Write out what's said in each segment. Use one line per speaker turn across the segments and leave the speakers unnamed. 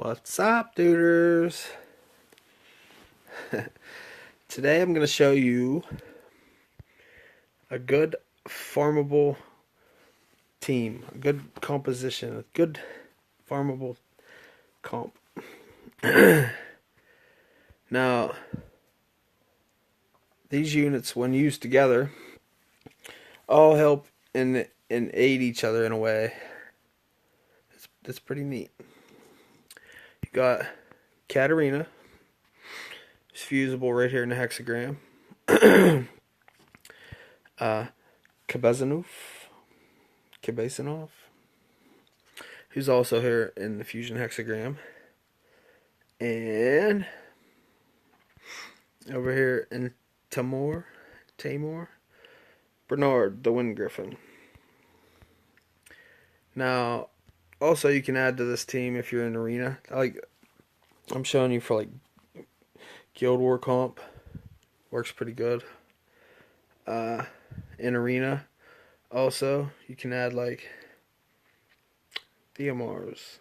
What's up, duders? Today I'm going to show you a good farmable team, a good composition, a good farmable comp. Now, these units, when used together, all help and aid each other in a way. That's pretty neat. You got Katarina. It's fusable right here in the hexagram. Kabazanov, who's also here in the fusion hexagram. And over here in Tamor, Bernard, the Wind Griffin. Now, also you can add to this team if you're in arena. I'm showing you for like Guild War comp. Works pretty good. In arena, also you can add like Theomars,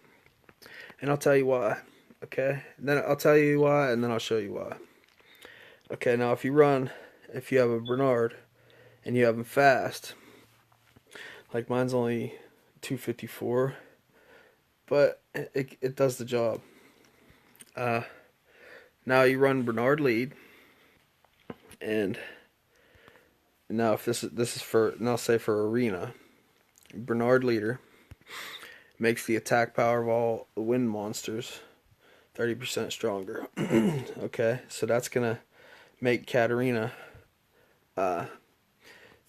and I'll tell you why. Okay, and then I'll tell you why, and then I'll show you why. Okay, now if you have a Bernard and you have him fast, like mine's only 254, but it does the job. Now you run Bernard lead, and now if this is for, and I'll say for arena, Bernard leader makes the attack power of all the wind monsters 30% stronger. Okay, so that's gonna make Katarina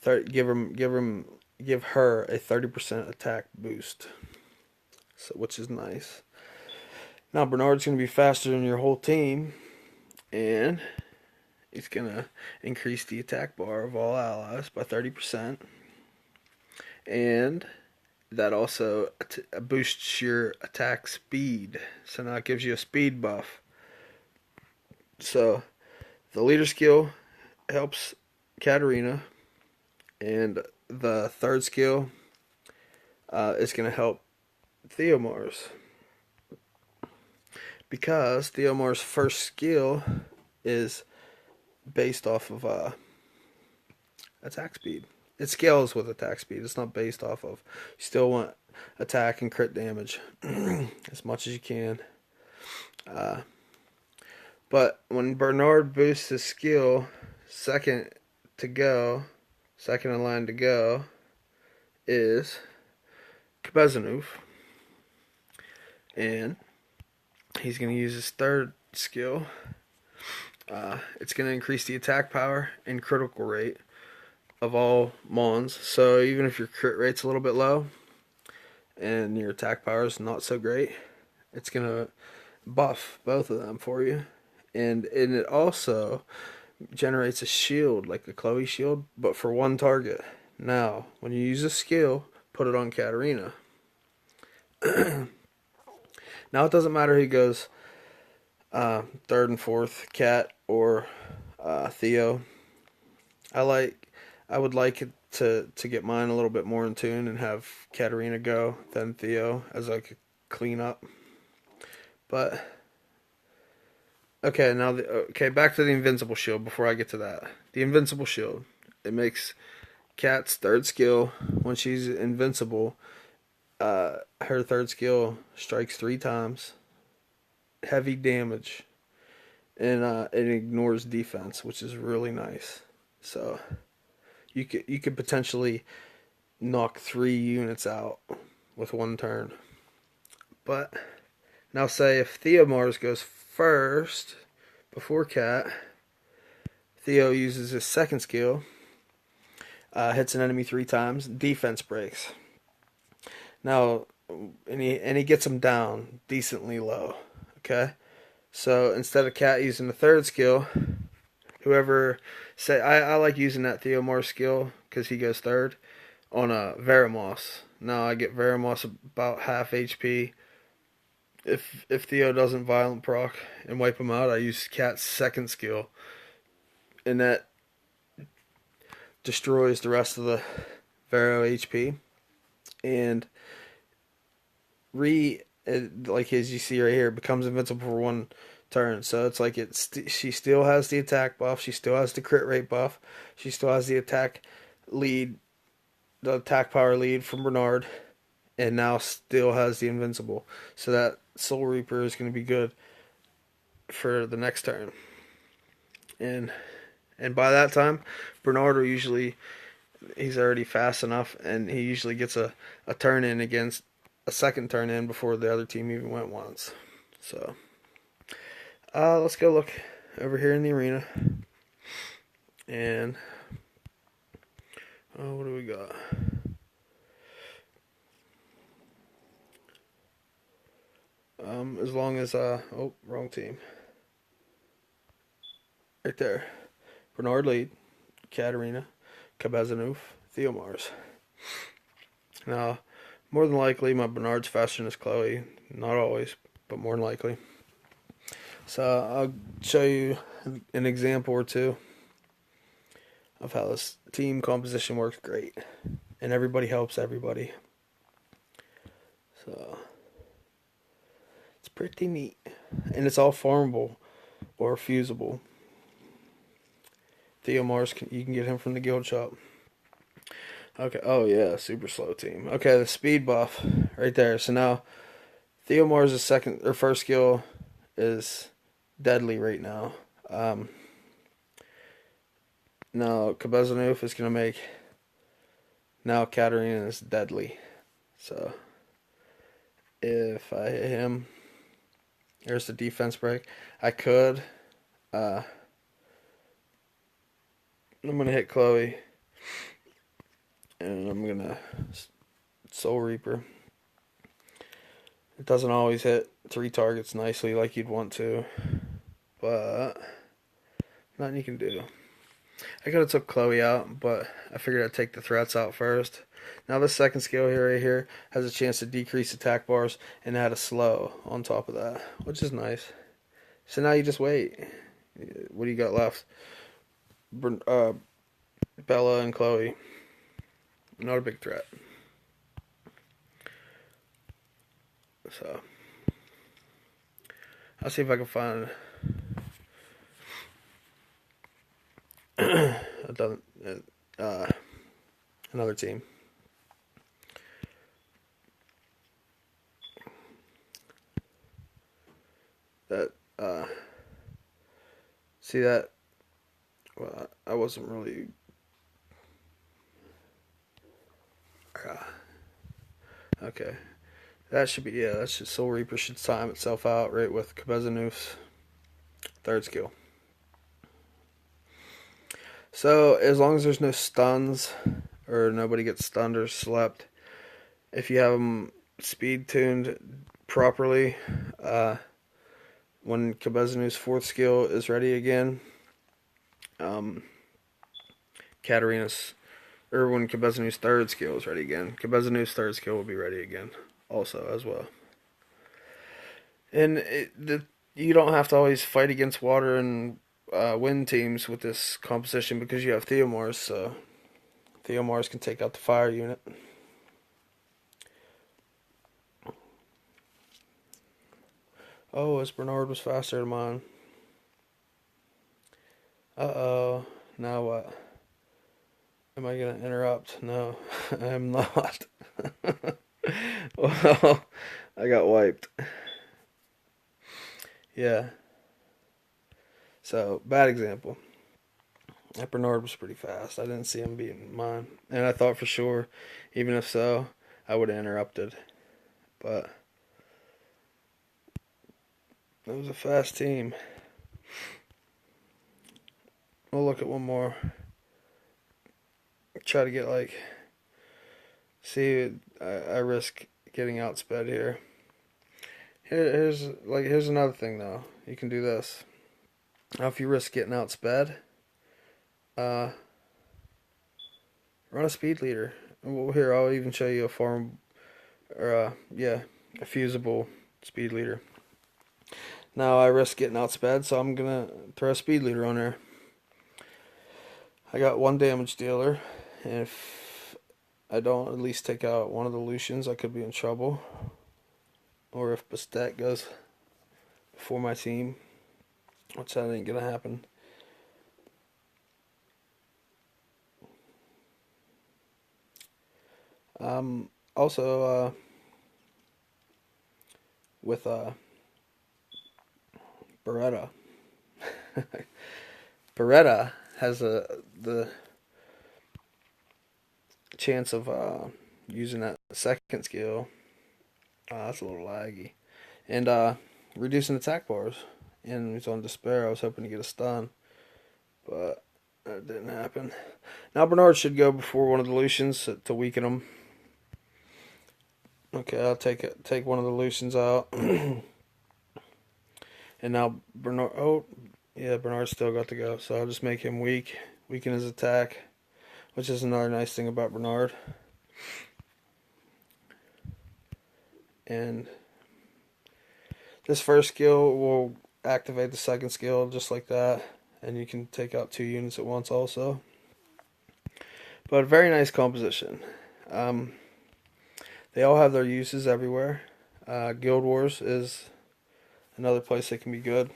give her a 30% attack boost, so which is nice. Now Bernard's gonna be faster than your whole team, and it's gonna increase the attack bar of all allies by 30%, and that also boosts your attack speed. So now it gives you a speed buff. So the leader skill helps Katarina, and the third skill is going to help Theomars, because Theomar's first skill is based off of attack speed. It scales with attack speed. It's not based off of. You still want attack and crit damage as much as you can. But when Bernard boosts his skill, second in line to go, is Kabazanov. And he's going to use his third skill. It's going to increase the attack power and critical rate of all mons. So even if your crit rate's a little bit low and your attack power is not so great, it's gonna buff both of them for you. And it also generates a shield, like a Chloe shield, but for one target. Now when you use a skill, put it on Katarina. Now it doesn't matter who goes third and fourth, Kat or Theo. I would like it to get mine a little bit more in tune and have Katarina go, then Theo as like a cleanup. But okay, now back to the invincible shield. Before I get to that, the invincible shield, it makes Kat's third skill, when she's invincible, her third skill strikes 3 times, heavy damage, and it ignores defense, which is really nice. So you could potentially knock 3 units out with one turn. But now say if Theomars goes first before Kat, Theo uses his second skill, hits an enemy 3 times, defense breaks. Now and he gets him down decently low. Okay, so instead of Kat using the third skill, I like using that Theomar skill because he goes third on a Veramos. Now I get Veramos about half HP. If Theo doesn't violent proc and wipe him out, I use Kat's second skill, and that destroys the rest of the Vero HP and like as you see right here, it becomes invincible for one turn. So it's like she still has the attack buff, she still has the crit rate buff, she still has the attack lead, the attack power lead from Bernard, and now still has the invincible. So that Soul Reaper is going to be good for the next turn. And by that time, Bernard will usually, he's already fast enough, and he usually gets a turn in against a second turn in before the other team even went once. So let's go look over here in the arena. And what do we got? As long as oh, wrong team. Right there. Bernard lead, Katarina, Kabazanuf, Theomars. Now, more than likely, my Bernard's faster than his Chloe. Not always, but more than likely. So I'll show you an example or two of how this team composition works great. And everybody helps everybody. So it's pretty neat. And it's all farmable or fusable. Theomars, you can get him from the guild shop. Okay, oh yeah, super slow team. Okay, the speed buff right there. So now Theomars' second or first skill is deadly right now. Now Kabazanuf is gonna make now Katarina is deadly. So if I hit him, there's the defense break. I could I'm gonna hit Chloe, and I'm gonna Soul Reaper. It doesn't always hit 3 targets nicely like you'd want to, but nothing you can do. I could have took Chloe out, but I figured I'd take the threats out first. Now this second skill here right here has a chance to decrease attack bars and add a slow on top of that, which is nice. So now you just wait. What do you got left? Bella and Chloe. Not a big threat. So I'll see if I can find another team. That see that. Well, I wasn't really. Okay, that should be, yeah. That's just Soul Reaper should time itself out right with Kabezanuf's third skill. So as long as there's no stuns or nobody gets stunned or slept, if you have them speed tuned properly, when Kabezanuf's fourth skill is ready again, Katarina's, or when Kabezanuf's third skill is ready again, Kabezanuf's third skill will be ready again also as well. And you don't have to always fight against water and wind teams with this composition because you have Theomars, so Theomars can take out the fire unit. Oh, his Bernard was faster than mine. Uh-oh. Now what? Am I going to interrupt? No, I am not. Well, I got wiped. Yeah. So, bad example. That Bernard was pretty fast. I didn't see him beating mine. And I thought for sure, even if so, I would have interrupted. But it was a fast team. We'll look at one more. Try to get see, I risk getting outsped here. Here's another thing though. You can do this. Now if you risk getting outsped, run a speed leader. Well, here, I'll even show you a a fusable speed leader. Now I risk getting outsped, so I'm gonna throw a speed leader on there. I got 1 damage dealer, and if I don't at least take out one of the Lucians, I could be in trouble. or if Bastet goes before my team, which that ain't gonna happen. Also, with Beretta. Beretta has the chance of using that second skill. That's a little laggy. And reducing attack bars. And he's on Despair. I was hoping to get a stun, but that didn't happen. Now Bernard should go before one of the Lucians to weaken him. Okay, I'll take one of the Lucians out. And now Bernard. Oh, yeah, Bernard's still got to go. So I'll just make him weaken his attack, which is another nice thing about Bernard. And this first skill will activate the second skill just like that, and you can take out 2 units at once also. But a very nice composition. They all have their uses everywhere. Guild Wars is another place that can be good.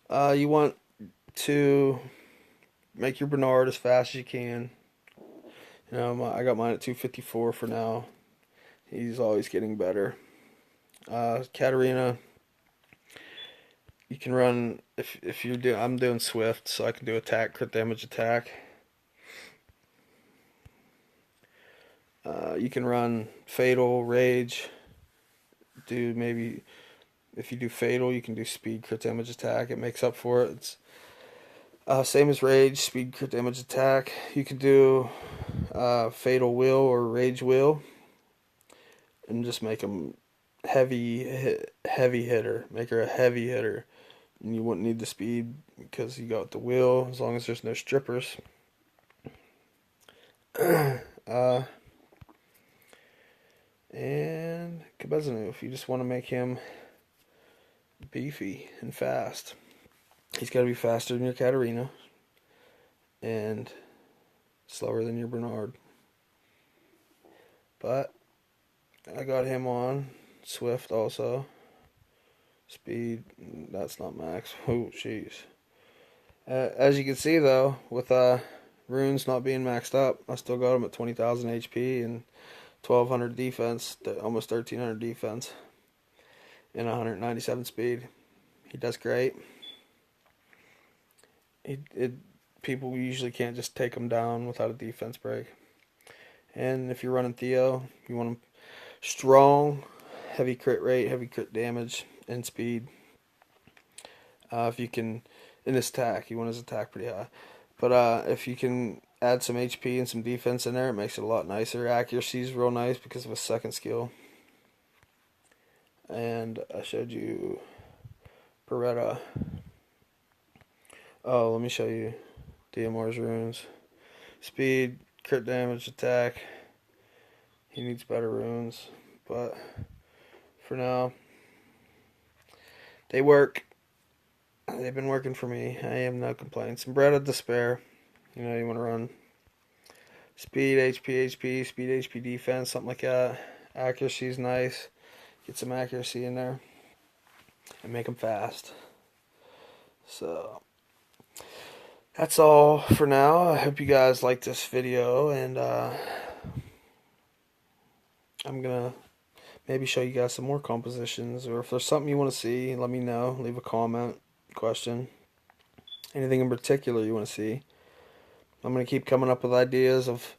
You want to make your Bernard as fast as you can. You know, I got mine at 254 for now. He's always getting better. Katarina, you can run if you're doing. I'm doing Swift, so I can do attack, crit damage, attack. You can run Fatal, Rage. Do maybe if you do Fatal, you can do Speed, crit damage, attack. It makes up for it. It's same as Rage, Speed, crit damage, attack. You can do Fatal Will or Rage Will, and just make them heavy hitter. Make her a heavy hitter, and you wouldn't need the speed because you got the will as long as there's no strippers. And Cabezanu, if you just want to make him beefy and fast, he's got to be faster than your Katarina and slower than your Bernard. But I got him on Swift also. Speed, that's not max. Oh, jeez. As you can see though, with runes not being maxed up, I still got him at 20,000 HP and 1,200 defense, almost 1,300 defense, and 197 speed. He does great. People usually can't just take him down without a defense break. And if you're running Theo, you want him strong, heavy crit rate, heavy crit damage, and speed. If you can, in his attack, you want his attack pretty high. But if you can add some HP and some defense in there, it makes it a lot nicer. Accuracy is real nice because of a second skill. And I showed you Beretta. Oh, let me show you DMR's runes. Speed, crit damage, attack. He needs better runes, but for now, they work. They've been working for me. I have no complaints. And Bread of Despair. You know, you want to run speed, HP, speed, HP, defense, something like that. Accuracy is nice. Get some accuracy in there and make them fast. So that's all for now. I hope you guys like this video, and I'm gonna maybe show you guys some more compositions, or if there's something you want to see, let me know. Leave a comment, question, anything in particular you want to see. I'm gonna keep coming up with ideas of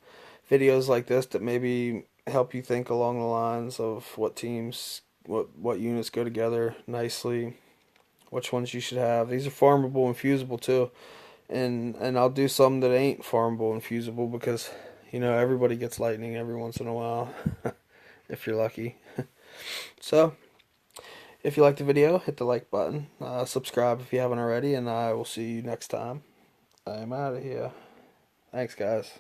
videos like this that maybe help you think along the lines of what teams, what units go together nicely, which ones you should have. These are farmable and fusable too, and I'll do some that ain't farmable and fusable because, you know, everybody gets lightning every once in a while if you're lucky. So if you liked the video, hit the like button, subscribe if you haven't already, and I will see you next time. I'm out of here. Thanks, guys.